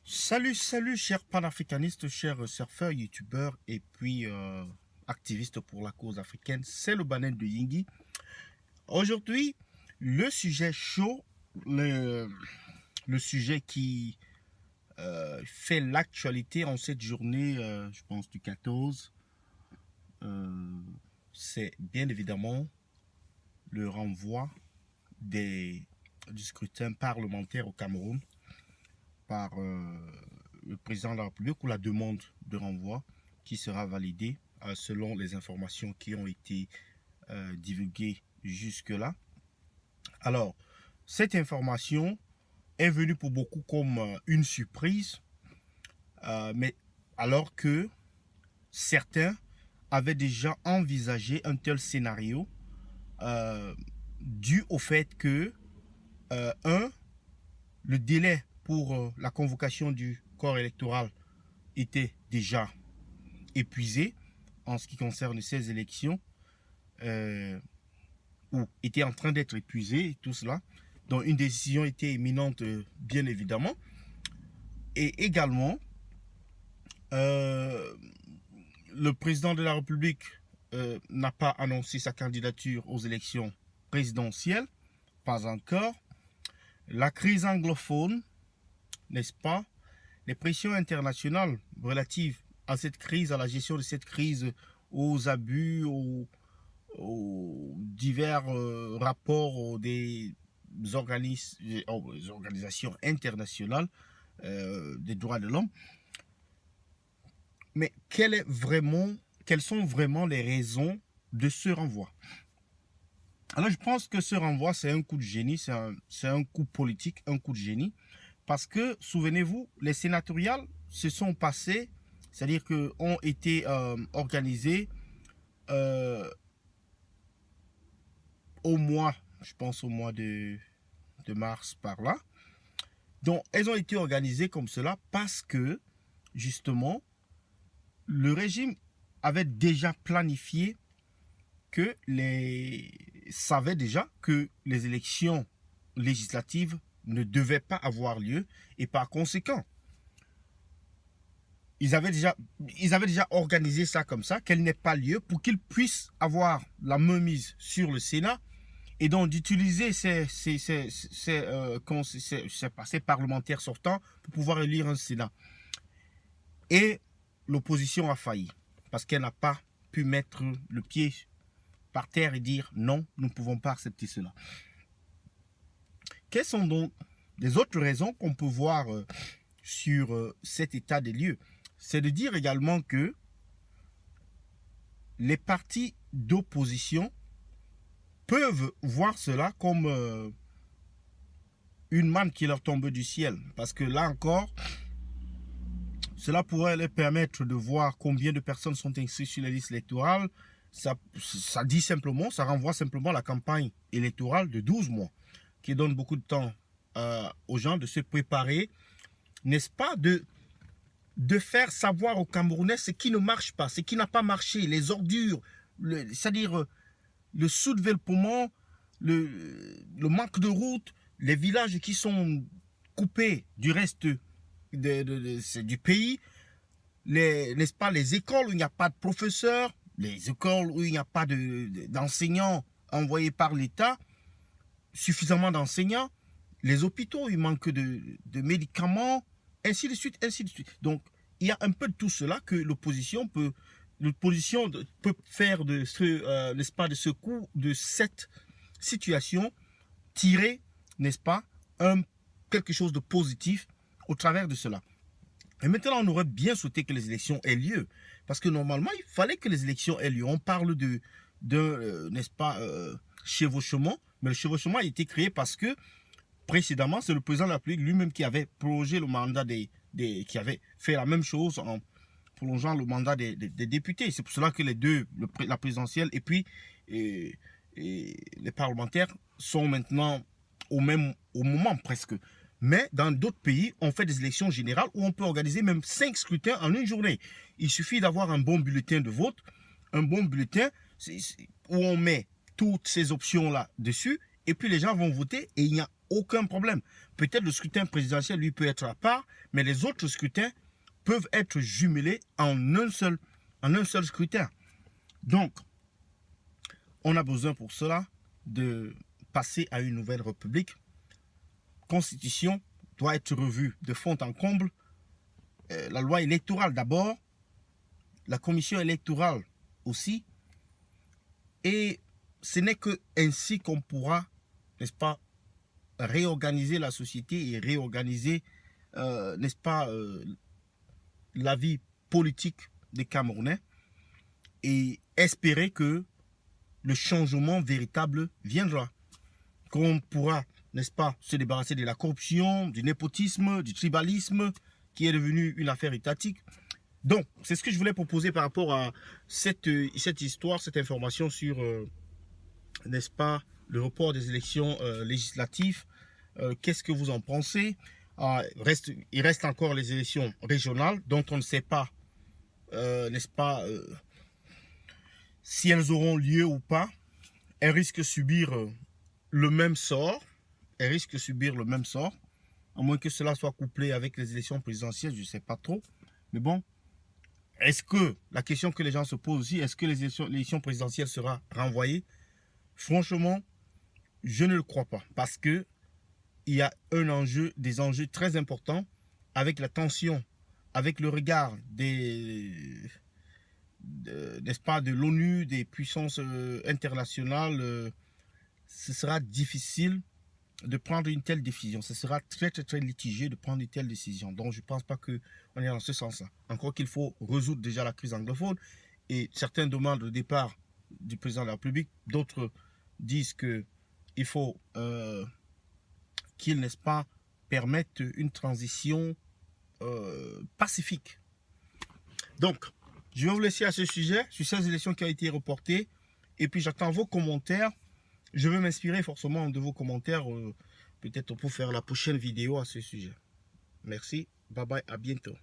Salut, salut, chers panafricanistes, chers surfeurs, youtubeurs et puis activistes pour la cause africaine. C'est le Banel de Yingi. Aujourd'hui, le sujet chaud, le sujet qui fait l'actualité en cette journée, je pense du 14, c'est bien évidemment le renvoi du scrutin parlementaire au Cameroun par le président de la République ou la demande de renvoi qui sera validée selon les informations qui ont été divulguées jusque-là. Alors, cette information est venue pour beaucoup comme une surprise, mais alors que certains avaient déjà envisagé un tel scénario dû au fait que, le délai pour la convocation du corps électoral était déjà épuisé en ce qui concerne ces élections, ou était en train d'être épuisé, tout cela. Donc une décision était imminente, bien évidemment. Et également, le président de la République n'a pas annoncé sa candidature aux élections présidentielles, pas encore. La crise anglophone, n'est-ce pas? Les pressions internationales relatives à cette crise, à la gestion de cette crise, aux abus, aux divers rapports des organisations internationales des droits de l'homme. Mais quelles sont vraiment les raisons de ce renvoi? Alors je pense que ce renvoi, c'est un coup de génie, c'est un coup politique, un coup de génie. Parce que, souvenez-vous, les sénatoriales se sont passées, c'est-à-dire qu'ont été organisées au mois, je pense au mois de mars par là. Donc, elles ont été organisées comme cela parce que, justement, le régime avait déjà planifié savait déjà que les élections législatives ne devaient pas avoir lieu et par conséquent, ils avaient déjà organisé ça comme ça, qu'elle n'ait pas lieu pour qu'ils puissent avoir la mainmise sur le Sénat et donc d'utiliser ces parlementaires sortants pour pouvoir élire un Sénat. Et l'opposition a failli parce qu'elle n'a pas pu mettre le pied par terre et dire non, nous ne pouvons pas accepter cela. Quelles sont donc les autres raisons qu'on peut voir sur cet état des lieux? C'est de dire également que les partis d'opposition peuvent voir cela comme une manne qui leur tombe du ciel. Parce que là encore, cela pourrait leur permettre de voir combien de personnes sont inscrites sur les listes électorales. Ça dit simplement, ça renvoie simplement à la campagne électorale de 12 mois. Qui donne beaucoup de temps aux gens de se préparer, n'est-ce pas, de faire savoir aux Camerounais ce qui ne marche pas, ce qui n'a pas marché, les ordures, c'est-à-dire le sous-développement, le manque de route, les villages qui sont coupés du reste du pays, n'est-ce pas, les écoles où il n'y a pas de professeurs, les écoles où il n'y a pas d'enseignants envoyés par l'État, suffisamment d'enseignants, les hôpitaux, il manque de médicaments, ainsi de suite, ainsi de suite. Donc, il y a un peu de tout cela que l'opposition peut faire de n'est-ce pas, de ce coup, de cette situation, tirer, n'est-ce pas, quelque chose de positif au travers de cela. Et maintenant, on aurait bien souhaité que les élections aient lieu. Parce que normalement, il fallait que les élections aient lieu. On parle n'est-ce pas, chevauchement. Mais le chevauchement a été créé parce que, précédemment, c'est le président de la République lui-même qui avait prolongé le mandat qui avait fait la même chose en prolongeant le mandat des députés. C'est pour cela que les deux, la présidentielle et puis les parlementaires, sont maintenant au moment presque. Mais dans d'autres pays, on fait des élections générales où on peut organiser même 5 scrutins en une journée. Il suffit d'avoir un bon bulletin de vote, un bon bulletin où on met toutes ces options-là dessus, et puis les gens vont voter, et il n'y a aucun problème. Peut-être le scrutin présidentiel, lui, peut être à part, mais les autres scrutins peuvent être jumelés en un seul scrutin. Donc, on a besoin pour cela de passer à une nouvelle république. Constitution doit être revue de fond en comble. La loi électorale d'abord, la commission électorale aussi. Et ce n'est que ainsi qu'on pourra, n'est-ce pas, réorganiser la société et réorganiser, n'est-ce pas, la vie politique des Camerounais et espérer que le changement véritable viendra. Qu'on pourra, n'est-ce pas, se débarrasser de la corruption, du népotisme, du tribalisme qui est devenu une affaire étatique. Donc, c'est ce que je voulais proposer par rapport à cette histoire, cette information sur, n'est-ce pas, le report des élections législatives. Qu'est-ce que vous en pensez? Il reste encore les élections régionales dont on ne sait pas, n'est-ce pas, si elles auront lieu ou pas. Elles risquent de subir le même sort. Elles risquent de subir le même sort. À moins que cela soit couplé avec les élections présidentielles, je ne sais pas trop. Mais bon, est-ce que, la question que les gens se posent aussi, est-ce que l'élection présidentielle sera renvoyée? Franchement, je ne le crois pas. Parce que il y a des enjeux très importants avec la tension, avec le regard n'est-ce pas, de l'ONU, des puissances internationales. Ce sera difficile de prendre une telle décision. Ce sera très litigieux de prendre une telle décision. Donc, je ne pense pas qu'on est dans ce sens-là. Encore qu'il faut résoudre déjà la crise anglophone. Et certains demandent le départ du président de la République. D'autres disent qu'il faut qu'il, n'est-ce pas, permette une transition pacifique. Donc, je vais vous laisser à ce sujet, sur ces élections qui ont été reportées. Et puis, j'attends vos commentaires. Je vais m'inspirer forcément de vos commentaires, peut-être pour faire la prochaine vidéo à ce sujet. Merci, bye bye, à bientôt.